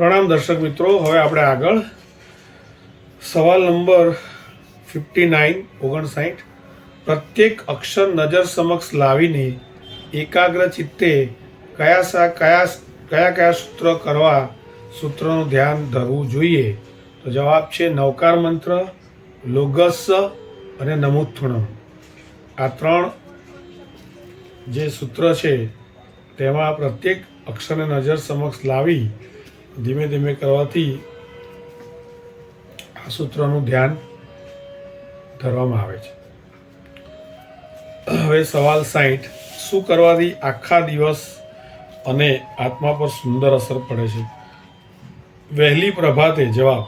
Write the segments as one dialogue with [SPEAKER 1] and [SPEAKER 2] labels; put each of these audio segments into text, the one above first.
[SPEAKER 1] પ્રણામ દર્શક મિત્રો. હવે આપણે આગળ સવાલ નંબર 59 પ્રત્યેક અક્ષર નજર સમક્ષ લાવીને એકાગ્ર ચિત્તે કયા કયા સૂત્ર કરવા સૂત્રનું ધ્યાન ધરવું જોઈએ? તો જવાબ છે નવકાર મંત્ર, લોગસ અને નમુથુણમ. આ ત્રણ જે સૂત્ર છે તેમાં પ્રત્યેક અક્ષરને નજર સમક્ષ લાવી ધીમે ધીમે કરવાથી આ સૂત્રનું ધ્યાન ધરવામાં આવે છે. હવે સવાલ 60, શું કરવાથી આખા દિવસ અને આત્મા પર સુંદર અસર પડે છે? વહેલી પ્રભાતે. જવાબ,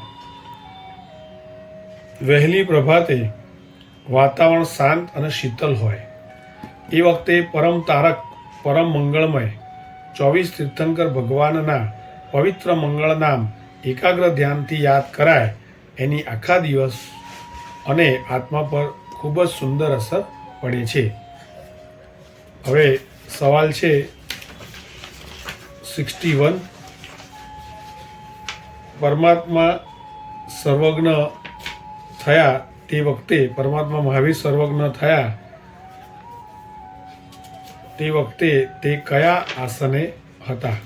[SPEAKER 1] વહેલી પ્રભાતે વાતાવરણ શાંત અને શીતલ હોય એ વખતે પરમ તારક, પરમ મંગળમય 24 તીર્થંકર ભગવાનના પવિત્ર મંગળ નામ એકાગ્ર ધ્યાનથી યાદ કરાય એની આખા દિવસ અને આત્મા પર ખૂબ જ સુંદર અસર પડે છે. હવે સવાલ છે 61, પરમાત્મા સર્વજ્ઞ થયા તે વખતે, પરમાત્મા મહાવીર સર્વજ્ઞ થયા તે વખતે તે કયા આસને હતા?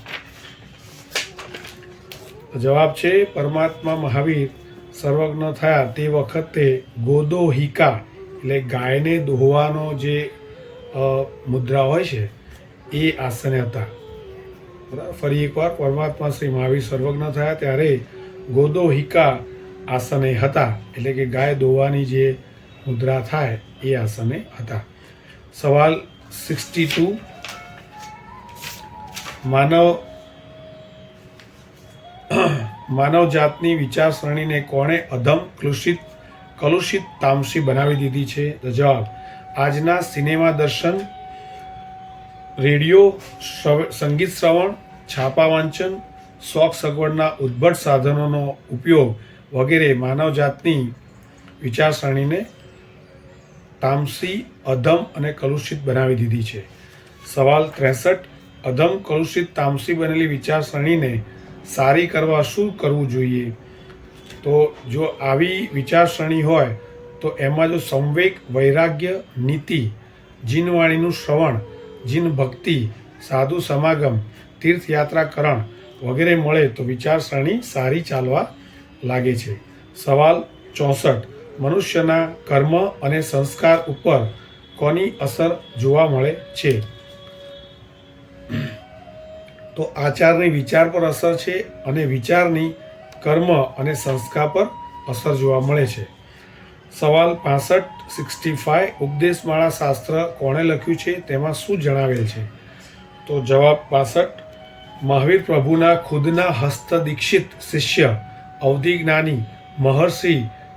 [SPEAKER 1] જવાબ છે પરમાત્મા મહાવીર સર્વજ્ઞ થયા તે વખતે ગોદોહિકા એટલે ગાયને દોહવાનો જે મુદ્રા હોય છે એ આસને હતા. બરાબર. ફરી એકવાર, પરમાત્મા શ્રી મહાવીર સર્વજ્ઞ થયા ત્યારે ગોદોહિકા આસને હતા, એટલે કે ગાય દોવાની જે મુદ્રા થાય એ આસને હતા. સવાલ 62, માનવ જાતની વિચારસરણીને કોણે અધમ, કલુષિત, તામસી બનાવી દીધી છે? તો જવાબ, આજના સિનેમા દર્શન, રેડિયો, સંગીત શ્રવણ, છાપા વાંચન, શોખ સગવડના ઉદ્ભટ સાધનોનો ઉપયોગ વગેરે માનવ જાતની વિચારસરણીને તામસી, અધમ અને કલુષિત બનાવી દીધી છે. સવાલ 63, અધમ, કલુષિત, તામસી બનેલી વિચારસરણીને સારી કરવા શું કરવું જોઈએ? તો જો આવી વિચારસરણી હોય તો એમાં જો સંવેગ, વૈરાગ્ય, નીતિ, જીનવાણીનું શ્રવણ, જીન ભક્તિ, સાધુ સમાગમ, તીર્થયાત્રાકરણ વગેરે મળે તો વિચારસરણી સારી ચાલવા લાગે છે. સવાલ 64, મનુષ્યના કર્મ અને સંસ્કાર ઉપર કોની અસર જોવા મળે છે? તો આચારની વિચાર પર અસર છે અને વિચારની કર્મ અને સંસ્કાર પર અસર જોવા મળે છે. સવાલ 65, ઉપદેશમાળા શાસ્ત્ર કોણે લખ્યું છે? તેમાં શું જણાવેલ છે? તો જવાબ 65, મહાવીર પ્રભુના ખુદના હસ્ત દીક્ષિત શિષ્ય અવધિ જ્ઞાની મહર્ષિ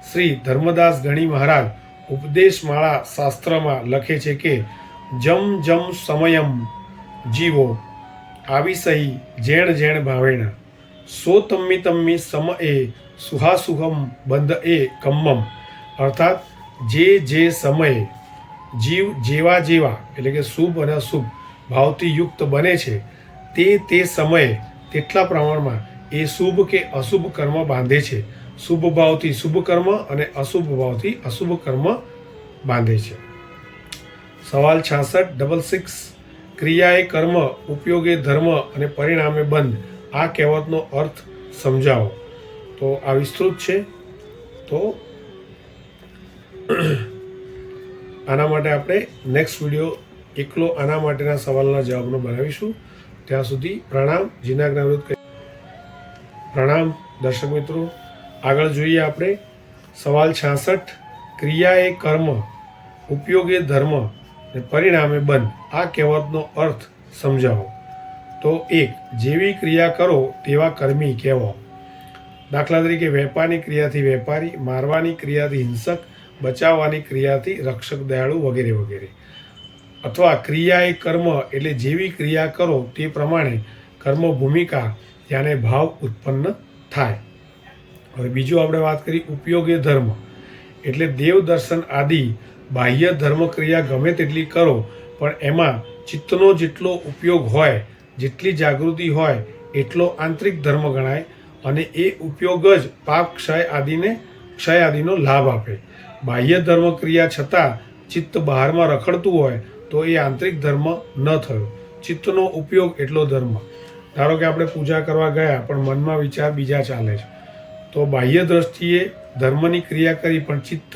[SPEAKER 1] શ્રી ધર્મદાસ ગણી મહારાજ ઉપદેશમાળા શાસ્ત્રમાં લખે છે કે જમ જમ સમયમ જીવો આવિસહી જેણ જેણ ભાવેણ સો તમ્મી તમ્મી સમએ સુહાસુહમ બંધ એ કમ્મમ. અર્થાત જે સમયે જીવ જેવા એટલે કે શુભ અને અશુભ ભાવથી યુક્ત બને છે તે સમયે તેટલા પ્રમાણમાં એ શુભ કે અશુભ કર્મ બાંધે છે. શુભ ભાવથી શુભ કર્મ અને અશુભ ભાવથી અશુભ કર્મ બાંધે છે. સવાલ 66, ક્રિયાએ કર્મ, ઉપયોગે ધર્મ અને પરિણામે બંધ. આ કહેવતનો અર્થ સમજાવો. તો આ વિસ્તૃત છે, તો આના માટે આપણે નેક્સ્ટ વિડીયો એકલો આના માટેના સવાલના જવાબનો બનાવીશું. ત્યાં સુધી પ્રણામ. જીનાજ્ઞાવૃત પ્રણામ દર્શક મિત્રો. આગળ જોઈએ આપણે સવાલ 66, ક્રિયાએ કર્મ, ઉપયોગે ધર્મ અને પરિણામે બંધ. આ કહેવતનો અર્થ સમજાવો. તો 1, જેવી ક્રિયા કરો તેવા કર્મી કહેવો. દાખલા તરીકે વેપારની ક્રિયાથી વેપારી, મારવાની ક્રિયાથી હિંસક, બચાવવાની ક્રિયાથી રક્ષક, દયાળુ વગેરે વગેરે. અથવા ક્રિયાએ કર્મ એટલે જેવી ક્રિયા કરો તે પ્રમાણે કર્મ ભૂમિકા ત્યાંને ભાવ ઉત્પન્ન થાય. હવે બીજું આપણે વાત કરી ઉપયોગે ધર્મ એટલે દેવ દર્શન આદિ બાહ્ય ધર્મ ક્રિયા ગમે તેટલી કરો પણ એમાં ચિત્તનો જેટલો ઉપયોગ હોય, જેટલી જાગૃતિ હોય એટલો આંતરિક ધર્મ ગણાય. અને એ ઉપયોગ જ પાપ ક્ષય આદિનો લાભ આપે. બાહ્ય ધર્મ ક્રિયા છતાં ચિત્ત બહારમાં રખડતું હોય તો એ આંતરિક ધર્મ ન થયો. ચિત્તનો ઉપયોગ એટલો ધર્મ. ધારો કે આપણે પૂજા કરવા ગયા પણ મનમાં વિચાર બીજા ચાલે છે, તો બાહ્ય દ્રષ્ટિએ ધર્મની ક્રિયા કરી પણ ચિત્ત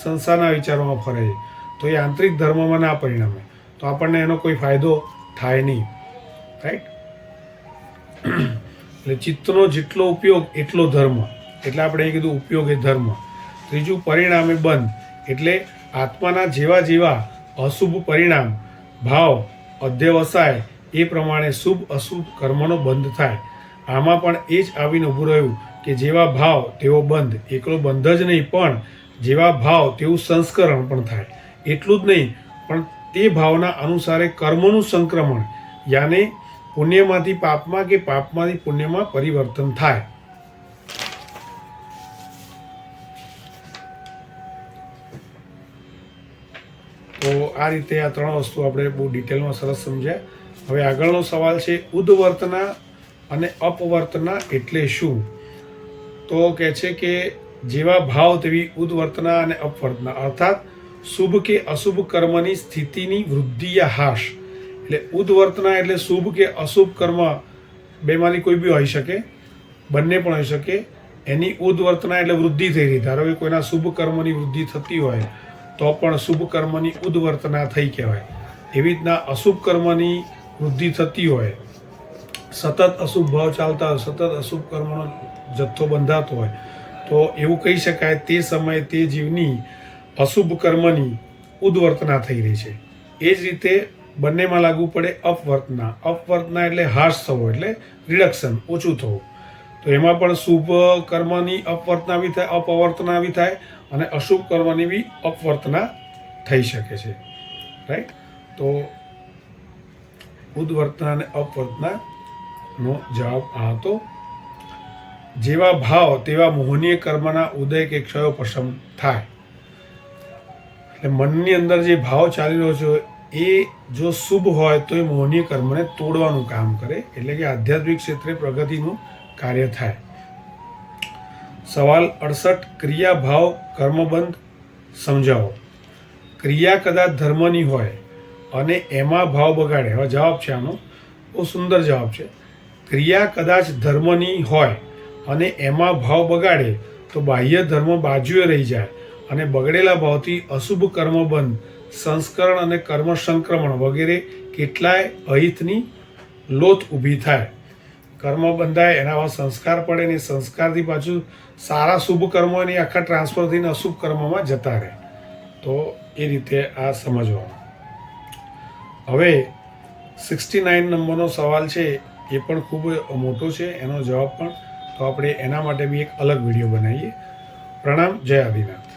[SPEAKER 1] સંસારના વિચારોમાં ફરે છે, તો એ આંતરિક ધર્મમાં ના પરિણમે, તો આપણને એનો કોઈ ફાયદો થાય નહીં. રાઈટ? એટલે ચિત્તનો જેટલો ઉપયોગ એટલો ધર્મ, એટલે આપણે એ કીધું ઉપયોગ એ ધર્મ. ત્રીજું, પરિણામે બંધ, એટલે આત્માના જેવા જેવા અશુભ પરિણામ ભાવ અધ્યવસાય એ પ્રમાણે શુભ અશુભ કર્મનો બંધ થાય. આમાં પણ એ જ આવીને ઊભું રહ્યું કે જેવા ભાવ તેવો બંધ. એકલો બંધ જ નહીં પણ જેવા ભાવ તેવું સંસ્કરણ પણ થાય. એટલું જ નહીં પણ તે ભાવના અનુસારે કર્મોનું સંક્રમણ, યાને પુણ્યમાંથી પાપમાં કે પાપમાંથી પુણ્યમાં પરિવર્તન થાય. તો આ રીતે આ ત્રણ વસ્તુ આપણે બહુ ડિટેલમાં સરસ સમજ્યા. હવે આગળનો સવાલ છે ઉદ્વર્તના અને અપવર્તના એટલે શું? તો કહે છે કે જેવા ભાવ તેવી ઉદ્વર્તના અને અપવર્તના, અર્થાત શુભ કે અશુભ કર્મની સ્થિતિની વૃદ્ધિ યા હાશ. એટલે ઉદ્વર્તના એટલે શુભ કે અશુભ કર્મ બેમાંથી કોઈ બી હોઈ શકે, બંને પણ હોઈ શકે. એની ઉદ્વર્તના એટલે વૃદ્ધિ થઈ રહી. ધારો કે કોઈના શુભ કર્મની વૃદ્ધિ થતી હોય તો પણ શુભ કર્મની ઉદ્વર્તના થઈ કહેવાય. એવી રીતના અશુભ કર્મની વૃદ્ધિ થતી હોય, સતત અશુભ ભાવ ચાલતા હોય, સતત અશુભ કર્મનો જથ્થો બંધાતો હોય, તો એવું કહી શકાય તે સમયે તે જીવની અશુભ કર્મની ઉદ્વર્તના થઈ રહી છે. એ જ રીતે બંનેમાં લાગુ પડે અપવર્તના. અપવર્તના એટલે હાશ થવો, એટલે રિડક્શન, ઓછું થવું. તો એમાં પણ શુભ કર્મની અપવર્તના બી થાય, અપવર્તના બી થાય, અને અશુભ કર્મની બી અપવર્તના થઈ શકે છે. રાઈટ? તો ઉદ્વર્તના અને અપવર્તનાનો જવાબ આ હતો. જેવા ભાવ તેવા મોહનીય કર્મના ઉદય કે ક્ષયો પસંદ થાય. એટલે મનની અંદર જે ભાવ ચાલી રહ્યો છે એ જો શુભ હોય તો એ મોહનીય કર્મને તોડવાનું કામ કરે, એટલે કે આધ્યાત્મિક ક્ષેત્રે પ્રગતિનું કાર્ય થાય. સવાલ 68, ક્રિયા ભાવ કર્મબંધ સમજાવો. ક્રિયા કદાચ ધર્મની હોય અને એમાં ભાવ બગાડે. હવે જવાબ છે આનો, બહુ સુંદર જવાબ છે. ક્રિયા કદાચ ધર્મની હોય અને એમાં ભાવ બગાડે તો બાહ્ય ધર્મ બાજુએ રહી જાય અને બગડેલા ભાવથી અશુભ કર્મ બંધ, સંસ્કરણ અને કર્મ સંક્રમણ વગેરે કેટલાય અહિતની લોથ ઊભી થાય. કર્મ બંધાય, એના સંસ્કાર પડે ને સંસ્કારથી પાછું સારા શુભ કર્મો એની આખા ટ્રાન્સફર થઈને અશુભ કર્મમાં જતા રહે. તો એ રીતે આ સમજવાનું. હવે 69 નંબરનો સવાલ છે, એ પણ ખૂબ મોટો છે, એનો જવાબ પણ, તો આપણે એના માટે બી એક અલગ વિડીયો બનાવીએ. પ્રણામ, જય આદિનાથ.